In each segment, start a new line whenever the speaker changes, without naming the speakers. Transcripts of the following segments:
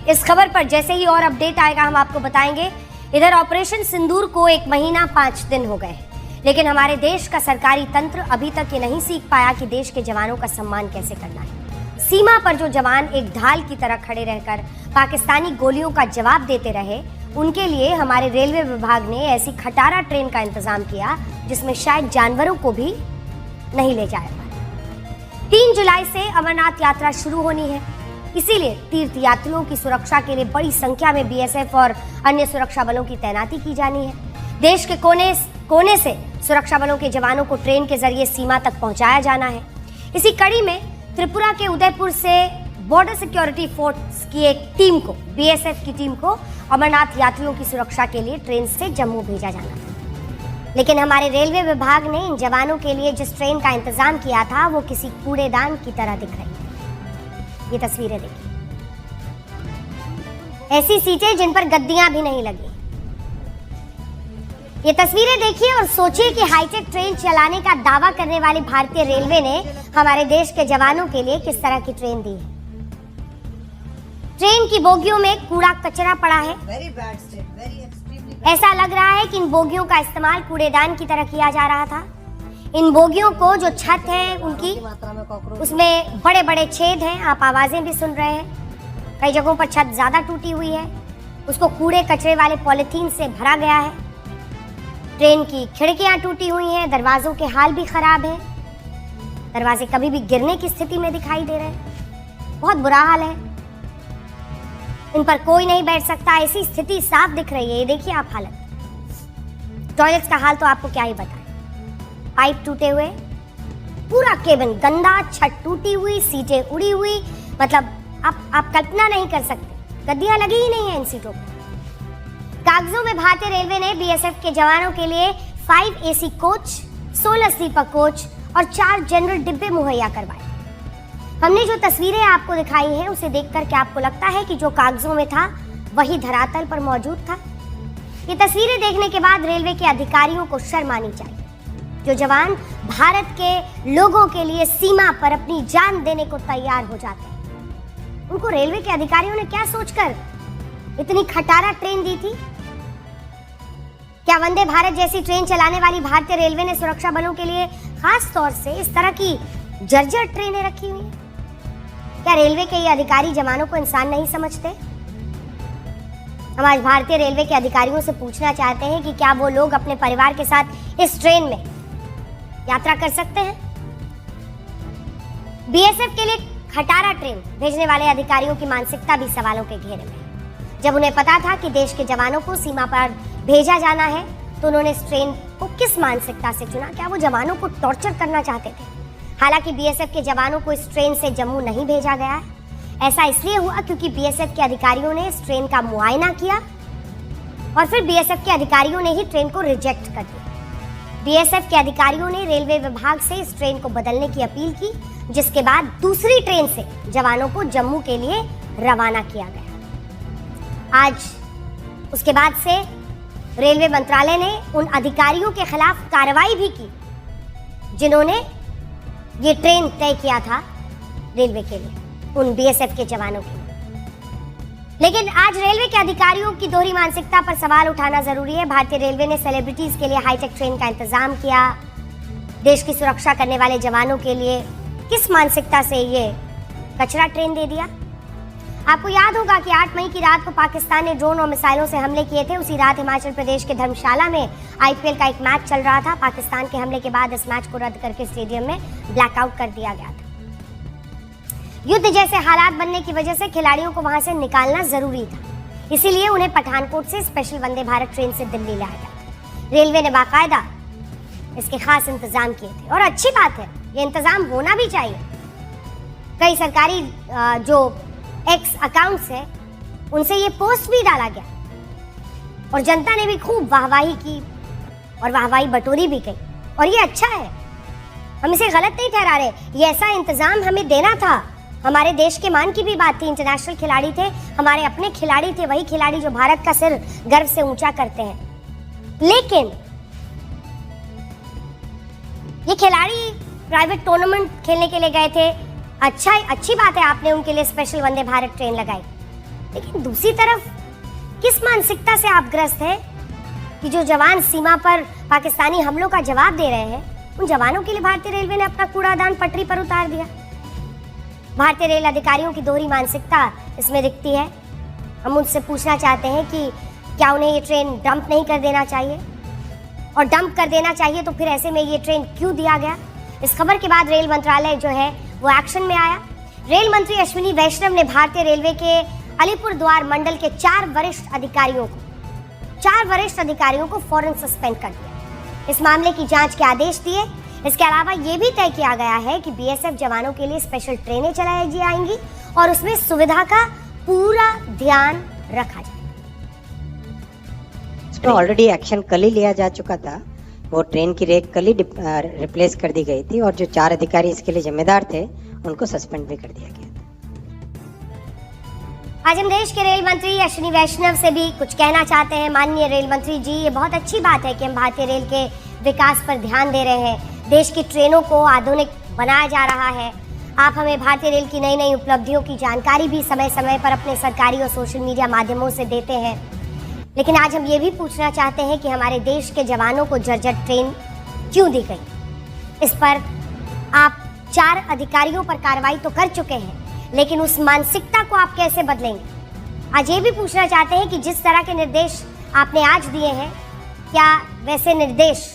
इस खबर पर जैसे ही और अपडेट आएगा हम आपको बताएंगे। इधर ऑपरेशन सिंदूर को 1 महीना 5 दिन हो गए, लेकिन हमारे देश का सरकारी तंत्र अभी तक ये नहीं सीख पाया कि देश के जवानों का सम्मान कैसे करना है। सीमा पर जो जवान एक ढाल की तरह खड़े रहकर पाकिस्तानी गोलियों का जवाब देते रहे, उनके लिए हमारे रेलवे विभाग ने ऐसी खटारा ट्रेन का इंतजाम किया जिसमें शायद जानवरों को भी नहीं ले जाया पाए। 3 जुलाई से अमरनाथ यात्रा शुरू होनी है, इसीलिए तीर्थ यात्रियों की सुरक्षा के लिए बड़ी संख्या में बीएसएफ और अन्य सुरक्षा बलों की तैनाती की जानी है। देश के कोने कोने से सुरक्षा बलों के जवानों को ट्रेन के जरिए सीमा तक पहुंचाया जाना है। इसी कड़ी में त्रिपुरा के उदयपुर से बॉर्डर सिक्योरिटी फोर्स की एक टीम को, बीएसएफ की टीम को अमरनाथ यात्रियों की सुरक्षा के लिए ट्रेन से जम्मू भेजा जाना था, लेकिन हमारे रेलवे विभाग ने इन जवानों के लिए जिस ट्रेन का इंतजाम किया था वो किसी कूड़ेदान की तरह दिख रही है। ये तस्वीरें देखिए, ऐसी सीटें जिन पर गद्दियां भी नहीं लगी। ये तस्वीरें देखिए और सोचिए कि हाईटेक ट्रेन चलाने का दावा करने वाली भारतीय रेलवे ने हमारे देश के जवानों के लिए किस तरह की ट्रेन दी है। ट्रेन की बोगियों में कूड़ा कचरा पड़ा है। ऐसा लग रहा है कि इन बोगियों का इस्तेमाल कूड़ेदान की तरह किया जा रहा था। इन बोगियों को जो छत है उनकी, उसमें बड़े बड़े छेद हैं, आप आवाजें भी सुन रहे हैं। कई जगहों पर छत ज्यादा टूटी हुई है, उसको कूड़े कचरे वाले पॉलिथीन से भरा गया है। ट्रेन की खिड़कियां टूटी हुई हैं, दरवाजों के हाल भी खराब है, दरवाजे कभी भी गिरने की स्थिति में दिखाई दे रहे हैं। बहुत बुरा हाल है, इन पर कोई नहीं बैठ सकता, ऐसी स्थिति साफ दिख रही है। ये देखिए आप हालत। टॉयलेट्स का हाल तो आपको क्या ही बताएं, पाइप टूटे हुए, पूरा केबिन गंदा, छत टूटी हुई, सीटें उड़ी हुई, मतलब आप कल्पना नहीं कर सकते। गद्दियां लगी ही नहीं है इन सीटों पर। कागजों में भारतीय रेलवे ने बीएसएफ के जवानों के लिए 5 एसी कोच, 16 स्लीपर कोच और 4 जनरल डिब्बे मुहैया करवाए। हमने जो तस्वीरें आपको दिखाई हैं उसे देखकर क्या आपको लगता है कि जो कागजों में था वही धरातल पर मौजूद था? ये तस्वीरें देखने के बाद रेलवे के अधिकारियों को शर्म आनी चाहिए। जो जवान भारत के लोगों के लिए सीमा पर अपनी जान देने को तैयार हो जाते हैं, उनको रेलवे के अधिकारियों ने क्या सोचकर इतनी खटारा ट्रेन दी थी? क्या वंदे भारत जैसी ट्रेन चलाने वाली भारतीय रेलवे ने सुरक्षा बलों के लिए खास तौर से इस तरह की जर्जर ट्रेनें रखी हुई हैं? क्या रेलवे के ये अधिकारी जवानों को इंसान नहीं समझते? हम आज भारतीय रेलवे के अधिकारियों से पूछना चाहते हैं कि क्या वो लोग अपने परिवार के साथ इस ट्रेन में यात्रा कर सकते हैं? बीएसएफ के लिए खटारा ट्रेन भेजने वाले अधिकारियों की मानसिकता भी सवालों के घेरे में है। जब उन्हें पता था कि देश के जवानों को सीमा पर भेजा जाना है तो उन्होंने इस ट्रेन को किस मानसिकता से चुना? क्या वो जवानों को टॉर्चर करना चाहते थे? हालांकि बीएसएफ के जवानों को इस ट्रेन से जम्मू नहीं भेजा गया है। ऐसा इसलिए हुआ क्योंकि बीएसएफ के अधिकारियों ने इस ट्रेन का मुआयना किया और फिर बीएसएफ के अधिकारियों ने ही ट्रेन को रिजेक्ट कर दिया। बीएसएफ के अधिकारियों ने रेलवे विभाग से इस ट्रेन को बदलने की अपील की, जिसके बाद दूसरी ट्रेन से जवानों को जम्मू के लिए रवाना किया गया। आज उसके बाद से रेलवे मंत्रालय ने उन अधिकारियों के खिलाफ कार्रवाई भी की जिन्होंने ये ट्रेन तय किया था रेलवे के लिए, उन बीएसएफ के जवानों के लिए। लेकिन आज रेलवे के अधिकारियों की दोहरी मानसिकता पर सवाल उठाना जरूरी है। भारतीय रेलवे ने सेलिब्रिटीज के लिए हाईटेक ट्रेन का इंतजाम किया, देश की सुरक्षा करने वाले जवानों के लिए किस मानसिकता से ये कचरा ट्रेन दे दिया? आपको याद होगा कि 8 मई की रात को पाकिस्तान ने ड्रोन और मिसाइलों से हमले किए थे। उसी रात हिमाचल प्रदेश के धर्मशाला में आईपीएल का एक मैच चल रहा था। पाकिस्तान के हमले के बाद इस मैच को रद्द करके स्टेडियम में ब्लैकआउट कर दिया गया था। युद्ध जैसे हालात बनने की वजह से खिलाड़ियों को वहां से निकालना जरूरी था, इसीलिए उन्हें पठानकोट से स्पेशल वंदे भारत ट्रेन से दिल्ली लाया गया। रेलवे ने बाकायदा इसके खास इंतजाम किए थे और अच्छी बात है, ये इंतजाम होना भी चाहिए। कई सरकारी जो एक्स अकाउंट्स है उनसे ये पोस्ट भी डाला गया और जनता ने भी खूब वाहवाही की और वाहवाही बटोरी भी गई और ये अच्छा है, हम इसे गलत नहीं ठहरा रहे। ये ऐसा इंतजाम हमें देना था, हमारे देश के मान की भी बात थी। इंटरनेशनल खिलाड़ी थे, हमारे अपने खिलाड़ी थे, वही खिलाड़ी जो भारत का सिर गर्व से ऊंचा करते हैं। लेकिन ये खिलाड़ी प्राइवेट टूर्नामेंट खेलने के लिए गए थे, अच्छी बात है आपने उनके लिए स्पेशल वंदे भारत ट्रेन लगाई, लेकिन दूसरी तरफ किस मानसिकता से आप ग्रस्त हैं कि जो जवान सीमा पर पाकिस्तानी हमलों का जवाब दे रहे हैं, उन जवानों के लिए भारतीय रेलवे ने अपना कूड़ादान पटरी पर उतार दिया। भारतीय रेल अधिकारियों की दोहरी मानसिकता इसमें दिखती है। हम उनसे पूछना चाहते हैं कि क्या उन्हें ये ट्रेन डंप नहीं कर देना चाहिए, और डंप कर देना चाहिए तो फिर ऐसे में ये ट्रेन क्यों दिया गया। इस खबर के बाद रेल मंत्रालय जो है वो एक्शन में आया। रेल मंत्री अश्विनी वैष्णव ने भारतीय रेलवे के अलीपुरद्वार मंडल के 4 वरिष्ठ अधिकारियों को फौरन सस्पेंड कर दिया। इस मामले की जांच के आदेश दिए। इसके अलावा ये भी तय किया गया है कि बीएसएफ जवानों के लिए स्पेशल ट्रेनें चलाई जाएंगी और उसमें सुविधा का पूरा ध्यान रखा जाए।
तो ऑलरेडी एक्शन कल ही लिया जा चुका था। वो ट्रेन की रेक कल ही रिप्लेस कर दी गई थी और जो 4 अधिकारी इसके लिए जिम्मेदार थे उनको सस्पेंड भी कर दिया गया था।
आज हम देश के रेल मंत्री अश्विनी वैष्णव से भी कुछ कहना चाहते हैं। माननीय रेल मंत्री जी, ये बहुत अच्छी बात है कि हम भारतीय रेल के विकास पर ध्यान दे रहे हैं। देश की ट्रेनों को आधुनिक बनाया जा रहा है। आप हमें भारतीय रेल की नई नई उपलब्धियों की जानकारी भी समय समय पर अपने सरकारी और सोशल मीडिया माध्यमों से देते हैं। लेकिन आज हम ये भी पूछना चाहते हैं कि हमारे देश के जवानों को जर्जर ट्रेन क्यों दी गई। इस पर आप 4 अधिकारियों पर कार्रवाई तो कर चुके हैं, लेकिन उस मानसिकता को आप कैसे बदलेंगे। आज ये भी पूछना चाहते हैं कि जिस तरह के निर्देश आपने आज दिए हैं, क्या वैसे निर्देश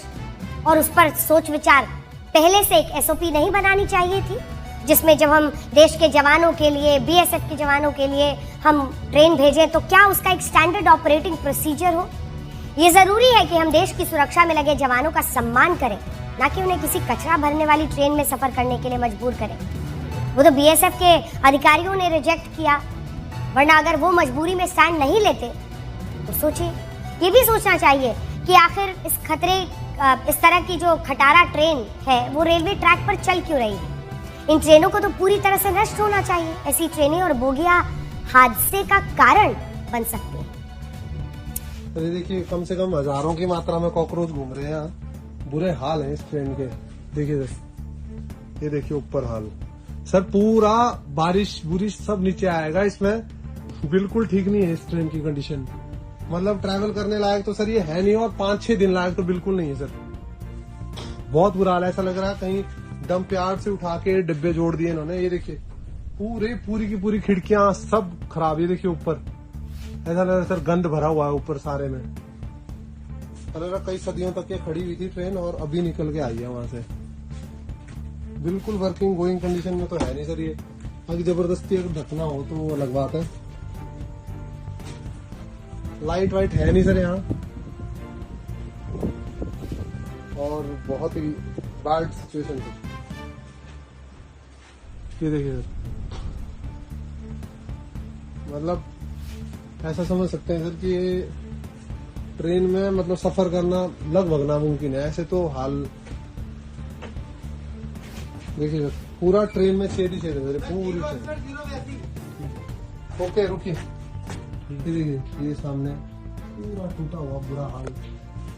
और उस पर सोच विचार पहले से एक एसओपी नहीं बनानी चाहिए थी, जिसमें जब हम देश के जवानों के लिए, बीएसएफ के जवानों के लिए हम ट्रेन भेजें तो क्या उसका एक स्टैंडर्ड ऑपरेटिंग प्रोसीजर हो। ये जरूरी है कि हम देश की सुरक्षा में लगे जवानों का सम्मान करें, ना कि उन्हें किसी कचरा भरने वाली ट्रेन में सफर करने के लिए मजबूर करें। वो तो बीएसएफ के अधिकारियों ने रिजेक्ट किया, वरना अगर वो मजबूरी में स्टैंड नहीं लेते तो सोचिए। ये भी सोचना चाहिए कि आखिर इस तरह की जो खटारा ट्रेन है वो रेलवे ट्रैक पर चल क्यों रही है। इन ट्रेनों को तो पूरी तरह से नष्ट होना चाहिए। ऐसी ट्रेनें और बोगियां हादसे का कारण बन सकती हैं।
अरे देखिए, कम से कम हजारों की मात्रा में कॉकरोच घूम रहे हैं यहाँ। बुरे हाल हैं इस ट्रेन के। देखिए ये देखिए ऊपर हाल सर, पूरा बारिश बुरिश सब नीचे आएगा इसमें। बिल्कुल ठीक नहीं है इस ट्रेन की कंडीशन। मतलब ट्रैवल करने लायक तो सर ये है नहीं, और 5-6 दिन लायक तो बिल्कुल नहीं है सर। बहुत बुरा हाल है। ऐसा लग रहा है कहीं डंप यार्ड से उठा के डिब्बे जोड़ दिए इन्होंने। ये देखिए पूरी की पूरी खिड़कियां सब खराब। ये देखिए ऊपर ऐसा लग रहा है सर गंद भरा हुआ है ऊपर सारे में। अरे कई सदियों तक ये खड़ी हुई थी ट्रेन और अभी निकल के आई है वहां से। बिल्कुल वर्किंग गोइंग कंडीशन में तो है नहीं सर ये। अगर जबरदस्ती अगर ढकना हो तो वो अलग बात है। लाइट वाइट है नहीं सर यहाँ, और बहुत ही बैड सिचुएशन है। ये देखिए मतलब ऐसा समझ सकते हैं सर कि ये ट्रेन में मतलब सफर करना लगभग नामुमकिन है। ऐसे तो हाल देखिए पूरा ट्रेन में छेद ही छेद है पूरी ट्रेन। ओके रुकिए, ये देखिए ये सामने पूरा टूटा हुआ बुरा हाल।